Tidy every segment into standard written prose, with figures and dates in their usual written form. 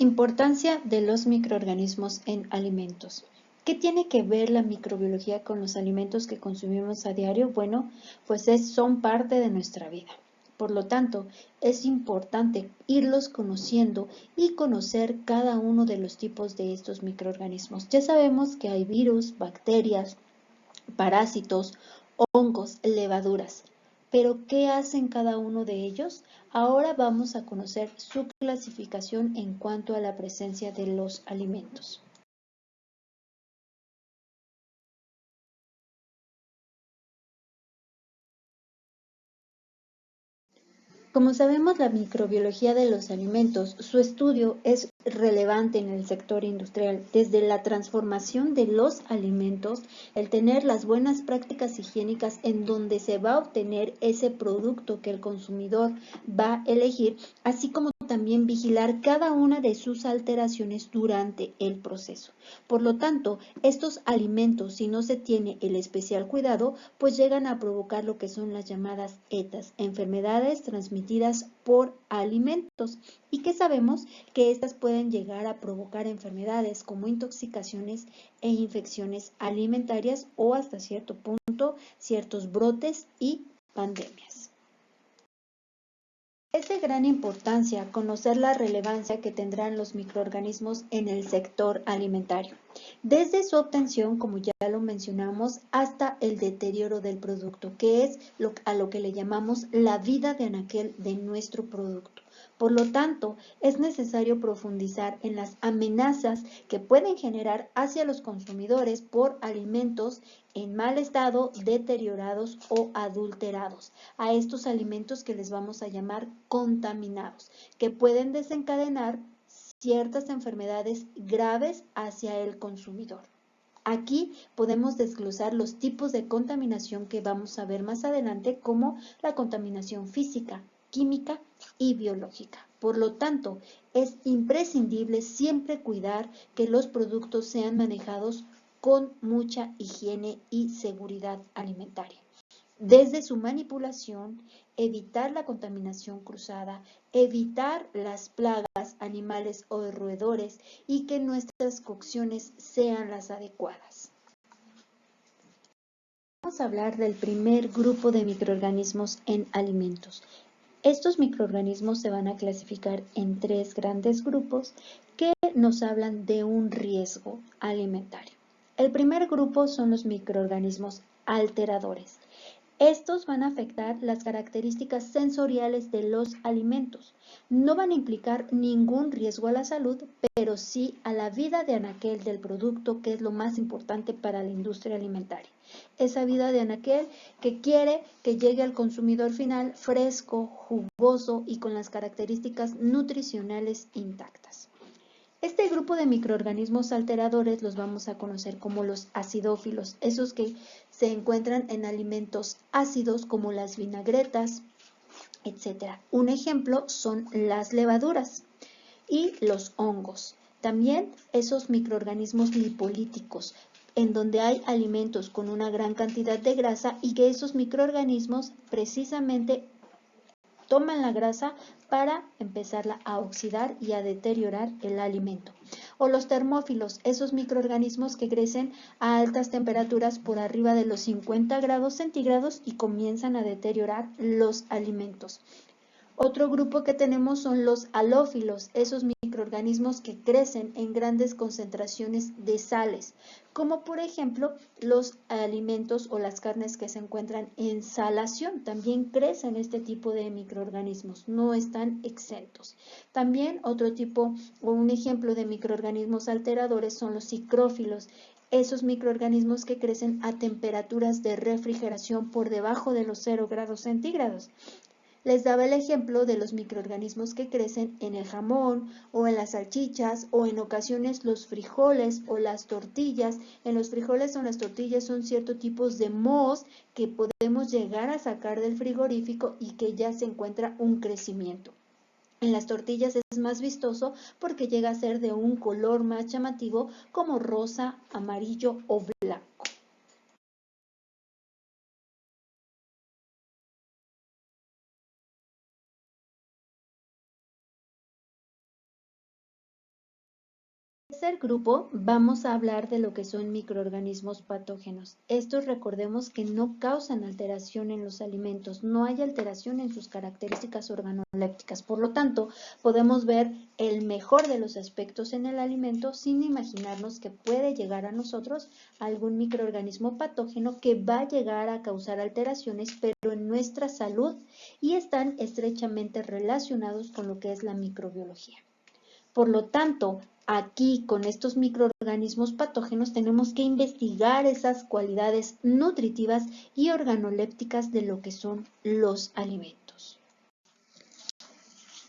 Importancia de los microorganismos en alimentos. ¿Qué tiene que ver la microbiología con los alimentos que consumimos a diario? Bueno, pues son parte de nuestra vida. Por lo tanto, es importante irlos conociendo y conocer cada uno de los tipos de estos microorganismos. Ya sabemos que hay virus, bacterias, parásitos, hongos, levaduras. ¿Pero qué hacen cada uno de ellos? Ahora vamos a conocer su clasificación en cuanto a la presencia de los alimentos. Como sabemos, la microbiología de los alimentos, su estudio es relevante en el sector industrial, desde la transformación de los alimentos, el tener las buenas prácticas higiénicas en donde se va a obtener ese producto que el consumidor va a elegir, así como también vigilar cada una de sus alteraciones durante el proceso. Por lo tanto, estos alimentos, si no se tiene el especial cuidado, pues llegan a provocar lo que son las llamadas ETAs, enfermedades transmitidas por alimentos, y que sabemos que estas pueden llegar a provocar enfermedades como intoxicaciones e infecciones alimentarias o hasta cierto punto ciertos brotes y pandemias. Es de gran importancia conocer la relevancia que tendrán los microorganismos en el sector alimentario, desde su obtención, como ya lo mencionamos, hasta el deterioro del producto, que es a lo que le llamamos la vida de anaquel de nuestro producto. Por lo tanto, es necesario profundizar en las amenazas que pueden generar hacia los consumidores por alimentos en mal estado, deteriorados o adulterados, a estos alimentos que les vamos a llamar contaminados, que pueden desencadenar ciertas enfermedades graves hacia el consumidor. Aquí podemos desglosar los tipos de contaminación que vamos a ver más adelante, como la contaminación física, química y biológica. Por lo tanto, es imprescindible siempre cuidar que los productos sean manejados con mucha higiene y seguridad alimentaria. Desde su manipulación, evitar la contaminación cruzada, evitar las plagas animales o roedores y que nuestras cocciones sean las adecuadas. Vamos a hablar del primer grupo de microorganismos en alimentos. Estos microorganismos se van a clasificar en tres grandes grupos que nos hablan de un riesgo alimentario. El primer grupo son los microorganismos alteradores. Estos van a afectar las características sensoriales de los alimentos. No van a implicar ningún riesgo a la salud, pero sí a la vida de anaquel del producto, que es lo más importante para la industria alimentaria. Esa vida de anaquel que quiere que llegue al consumidor final fresco, jugoso y con las características nutricionales intactas. Este grupo de microorganismos alteradores los vamos a conocer como los acidófilos, esos que se encuentran en alimentos ácidos como las vinagretas, etc. Un ejemplo son las levaduras y los hongos. También esos microorganismos lipolíticos, en donde hay alimentos con una gran cantidad de grasa y que esos microorganismos precisamente toman la grasa para empezarla a oxidar y a deteriorar el alimento. O los termófilos, esos microorganismos que crecen a altas temperaturas por arriba de los 50 grados centígrados y comienzan a deteriorar los alimentos. Otro grupo que tenemos son los halófilos, esos microorganismos que crecen en grandes concentraciones de sales, como por ejemplo los alimentos o las carnes que se encuentran en salación. También crecen este tipo de microorganismos, no están exentos. También otro tipo o un ejemplo de microorganismos alteradores son los psicrófilos, esos microorganismos que crecen a temperaturas de refrigeración por debajo de los 0 grados centígrados. Les daba el ejemplo de los microorganismos que crecen en el jamón o en las salchichas o en ocasiones los frijoles o las tortillas. En los frijoles o en las tortillas son ciertos tipos de mohos que podemos llegar a sacar del frigorífico y que ya se encuentra un crecimiento. En las tortillas es más vistoso porque llega a ser de un color más llamativo como rosa, amarillo o blanco. tercer grupo vamos a hablar de lo que son microorganismos patógenos. Estos recordemos que no causan alteración en los alimentos, no hay alteración en sus características organolépticas. Por lo tanto, podemos ver el mejor de los aspectos en el alimento sin imaginarnos que puede llegar a nosotros algún microorganismo patógeno que va a llegar a causar alteraciones, pero en nuestra salud, y están estrechamente relacionados con lo que es la microbiología. Por lo tanto, aquí con estos microorganismos patógenos tenemos que investigar esas cualidades nutritivas y organolépticas de lo que son los alimentos.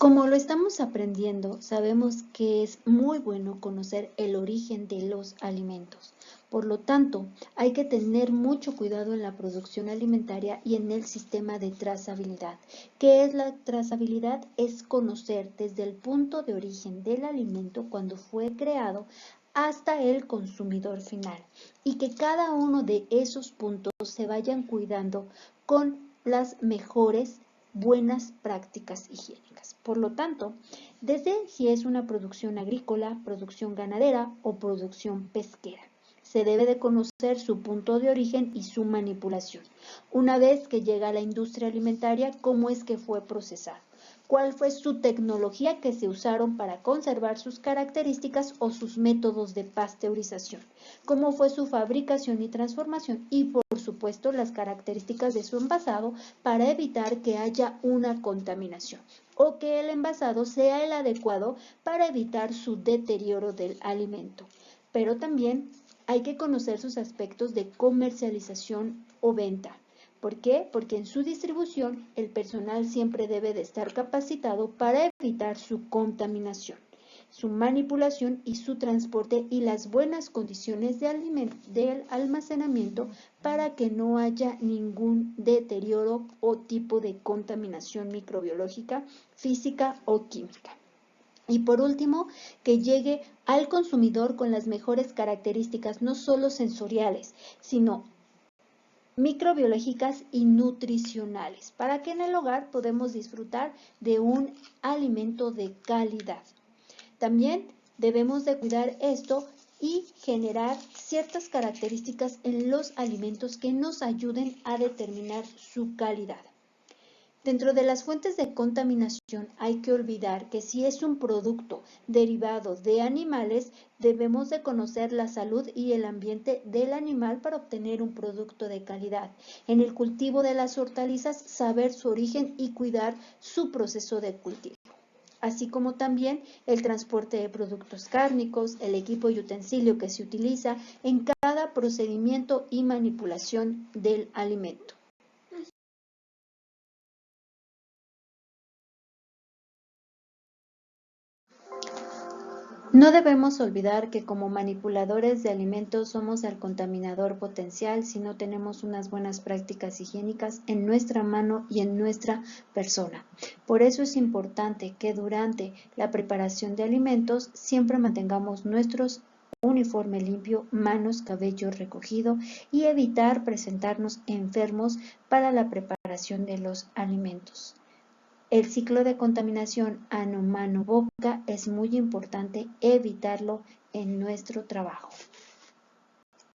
Como lo estamos aprendiendo, sabemos que es muy bueno conocer el origen de los alimentos. Por lo tanto, hay que tener mucho cuidado en la producción alimentaria y en el sistema de trazabilidad. ¿Qué es la trazabilidad? Es conocer desde el punto de origen del alimento cuando fue creado hasta el consumidor final y que cada uno de esos puntos se vayan cuidando con las mejores buenas prácticas higiénicas. Por lo tanto, desde si es una producción agrícola, producción ganadera o producción pesquera, se debe de conocer su punto de origen y su manipulación. Una vez que llega a la industria alimentaria, ¿cómo es que fue procesado? ¿Cuál fue su tecnología que se usaron para conservar sus características o sus métodos de pasteurización? ¿Cómo fue su fabricación y transformación? Y por supuesto las características de su envasado para evitar que haya una contaminación o que el envasado sea el adecuado para evitar su deterioro del alimento. Pero también hay que conocer sus aspectos de comercialización o venta. ¿Por qué? Porque en su distribución el personal siempre debe de estar capacitado para evitar su contaminación, su manipulación y su transporte y las buenas condiciones del almacenamiento para que no haya ningún deterioro o tipo de contaminación microbiológica, física o química. Y por último, que llegue al consumidor con las mejores características, no solo sensoriales, sino microbiológicas y nutricionales, para que en el hogar podamos disfrutar de un alimento de calidad. También debemos de cuidar esto y generar ciertas características en los alimentos que nos ayuden a determinar su calidad. Dentro de las fuentes de contaminación hay que olvidar que si es un producto derivado de animales, debemos de conocer la salud y el ambiente del animal para obtener un producto de calidad. En el cultivo de las hortalizas, saber su origen y cuidar su proceso de cultivo, así como también el transporte de productos cárnicos, el equipo y utensilio que se utiliza en cada procedimiento y manipulación del alimento. No debemos olvidar que como manipuladores de alimentos somos el contaminador potencial si no tenemos unas buenas prácticas higiénicas en nuestra mano y en nuestra persona. Por eso es importante que durante la preparación de alimentos siempre mantengamos nuestros uniforme limpio, manos, cabello recogido y evitar presentarnos enfermos para la preparación de los alimentos. El ciclo de contaminación ano-mano-boca es muy importante evitarlo en nuestro trabajo.